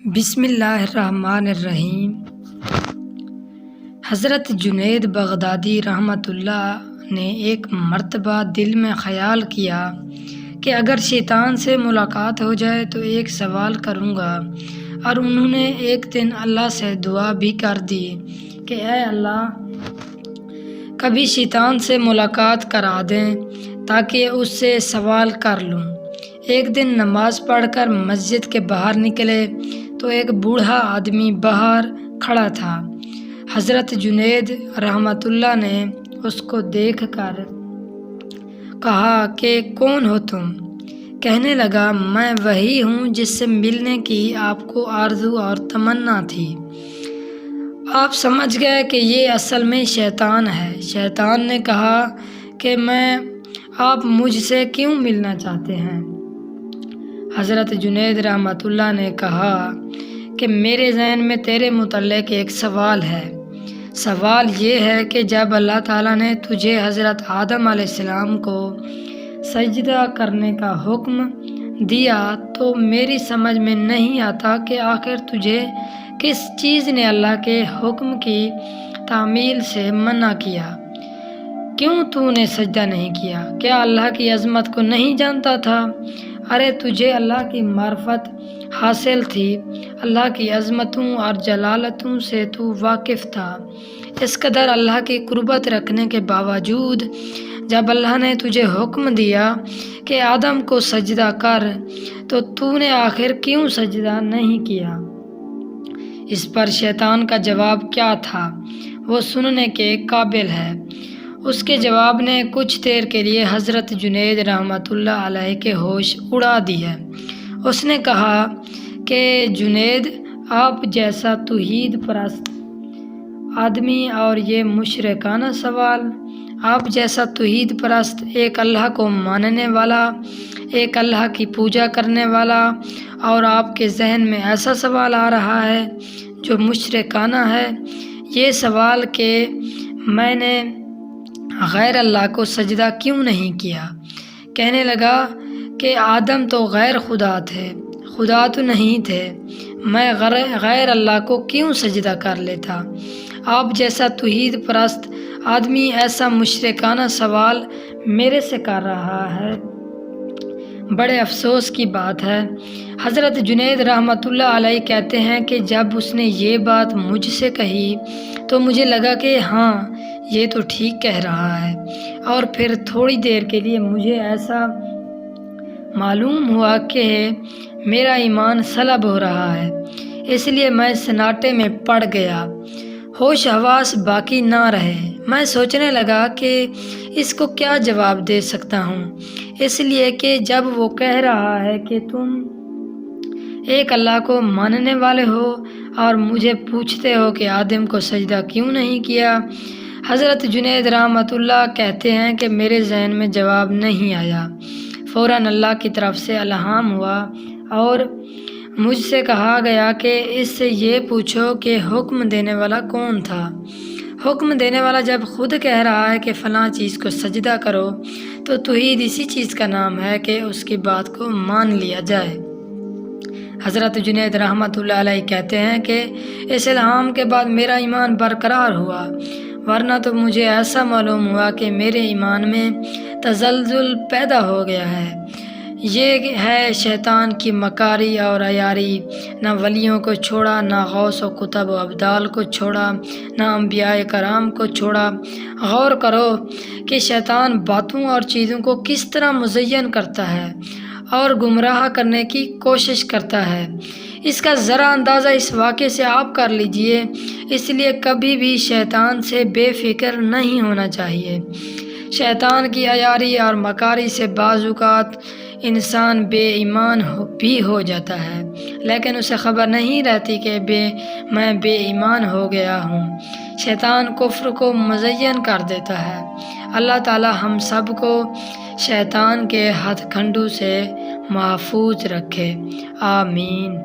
بسم اللہ الرحمن الرحیم۔ حضرت جنید بغدادی رحمۃ اللہ نے ایک مرتبہ دل میں خیال کیا کہ اگر شیطان سے ملاقات ہو جائے تو ایک سوال کروں گا، اور انہوں نے ایک دن اللہ سے دعا بھی کر دی کہ اے اللہ، کبھی شیطان سے ملاقات کرا دیں تاکہ اس سے سوال کر لوں۔ ایک دن نماز پڑھ کر مسجد کے باہر نکلے تو ایک بوڑھا آدمی باہر کھڑا تھا۔ حضرت جنید رحمۃ اللہ نے اس کو دیکھ کر کہا کہ کون ہو تم؟ کہنے لگا، میں وہی ہوں جس سے ملنے کی آپ کو آرزو اور تمنا تھی۔ آپ سمجھ گئے کہ یہ اصل میں شیطان ہے۔ شیطان نے کہا کہ آپ مجھ سے کیوں ملنا چاہتے ہیں؟ حضرت جنید رحمۃ اللہ نے کہا کہ میرے ذہن میں تیرے متعلق ایک سوال ہے۔ سوال یہ ہے کہ جب اللہ تعالیٰ نے تجھے حضرت آدم علیہ السلام کو سجدہ کرنے کا حکم دیا تو میری سمجھ میں نہیں آتا کہ آخر تجھے کس چیز نے اللہ کے حکم کی تعمیل سے منع کیا؟ کیوں تو نے سجدہ نہیں کیا؟ کیا اللہ کی عظمت کو نہیں جانتا تھا؟ ارے تجھے اللہ کی معرفت حاصل تھی، اللہ کی عظمتوں اور جلالتوں سے تو واقف تھا۔ اس قدر اللہ کی قربت رکھنے کے باوجود جب اللہ نے تجھے حکم دیا کہ آدم کو سجدہ کر تو نے آخر کیوں سجدہ نہیں کیا؟ اس پر شیطان کا جواب کیا تھا وہ سننے کے قابل ہے۔ اس کے جواب نے کچھ دیر کے لیے حضرت جنید رحمۃ اللہ علیہ کے ہوش اڑا دیے۔ اس نے کہا کہ جنید، آپ جیسا توحید پرست آدمی اور یہ مشرکانہ سوال، آپ جیسا توحید پرست، ایک اللہ کو ماننے والا، ایک اللہ کی پوجا کرنے والا، اور آپ کے ذہن میں ایسا سوال آ رہا ہے جو مشرکانہ ہے۔ یہ سوال کہ میں نے غیر اللہ کو سجدہ کیوں نہیں کیا؟ کہنے لگا کہ آدم تو غیر خدا تھے، خدا تو نہیں تھے، میں غیر اللہ کو کیوں سجدہ کر لیتا؟ آپ جیسا توحید پرست آدمی ایسا مشرکانہ سوال میرے سے کر رہا ہے، بڑے افسوس کی بات ہے۔ حضرت جنید رحمۃ اللہ علیہ کہتے ہیں کہ جب اس نے یہ بات مجھ سے کہی تو مجھے لگا کہ ہاں، یہ تو ٹھیک کہہ رہا ہے، اور پھر تھوڑی دیر کے لیے مجھے ایسا معلوم ہوا کہ میرا ایمان سلب ہو رہا ہے، اس لیے میں سناٹے میں پڑ گیا، ہوش حواس باقی نہ رہے۔ میں سوچنے لگا کہ اس کو کیا جواب دے سکتا ہوں، اس لیے کہ جب وہ کہہ رہا ہے کہ تم ایک اللہ کو ماننے والے ہو اور مجھے پوچھتے ہو کہ آدم کو سجدہ کیوں نہیں کیا۔ حضرت جنید رحمۃ اللہ کہتے ہیں کہ میرے ذہن میں جواب نہیں آیا۔ فوراً اللہ کی طرف سے الہام ہوا اور مجھ سے کہا گیا کہ اس سے یہ پوچھو کہ حکم دینے والا کون تھا۔ حکم دینے والا جب خود کہہ رہا ہے کہ فلاں چیز کو سجدہ کرو تو توحید اسی چیز کا نام ہے کہ اس کی بات کو مان لیا جائے۔ حضرت جنید رحمۃ اللہ علیہ کہتے ہیں کہ اس الہام کے بعد میرا ایمان برقرار ہوا، ورنہ تو مجھے ایسا معلوم ہوا کہ میرے ایمان میں تزلزل پیدا ہو گیا ہے۔ یہ ہے شیطان کی مکاری اور عیاری، نہ ولیوں کو چھوڑا، نہ غوث و کتب و ابدال کو چھوڑا، نہ انبیاء کرام کو چھوڑا۔ غور کرو کہ شیطان باتوں اور چیزوں کو کس طرح مزین کرتا ہے اور گمراہ کرنے کی کوشش کرتا ہے۔ اس کا ذرا اندازہ اس واقعے سے آپ کر لیجئے۔ اس لیے کبھی بھی شیطان سے بے فکر نہیں ہونا چاہیے۔ شیطان کی عیاری اور مکاری سے بعض اوقات انسان بے ایمان بھی ہو جاتا ہے، لیکن اسے خبر نہیں رہتی کہ میں بے ایمان ہو گیا ہوں۔ شیطان کفر کو مزین کر دیتا ہے۔ اللہ تعالی ہم سب کو شیطان کے ہتھ کنڈوں سے محفوظ رکھے، آمین۔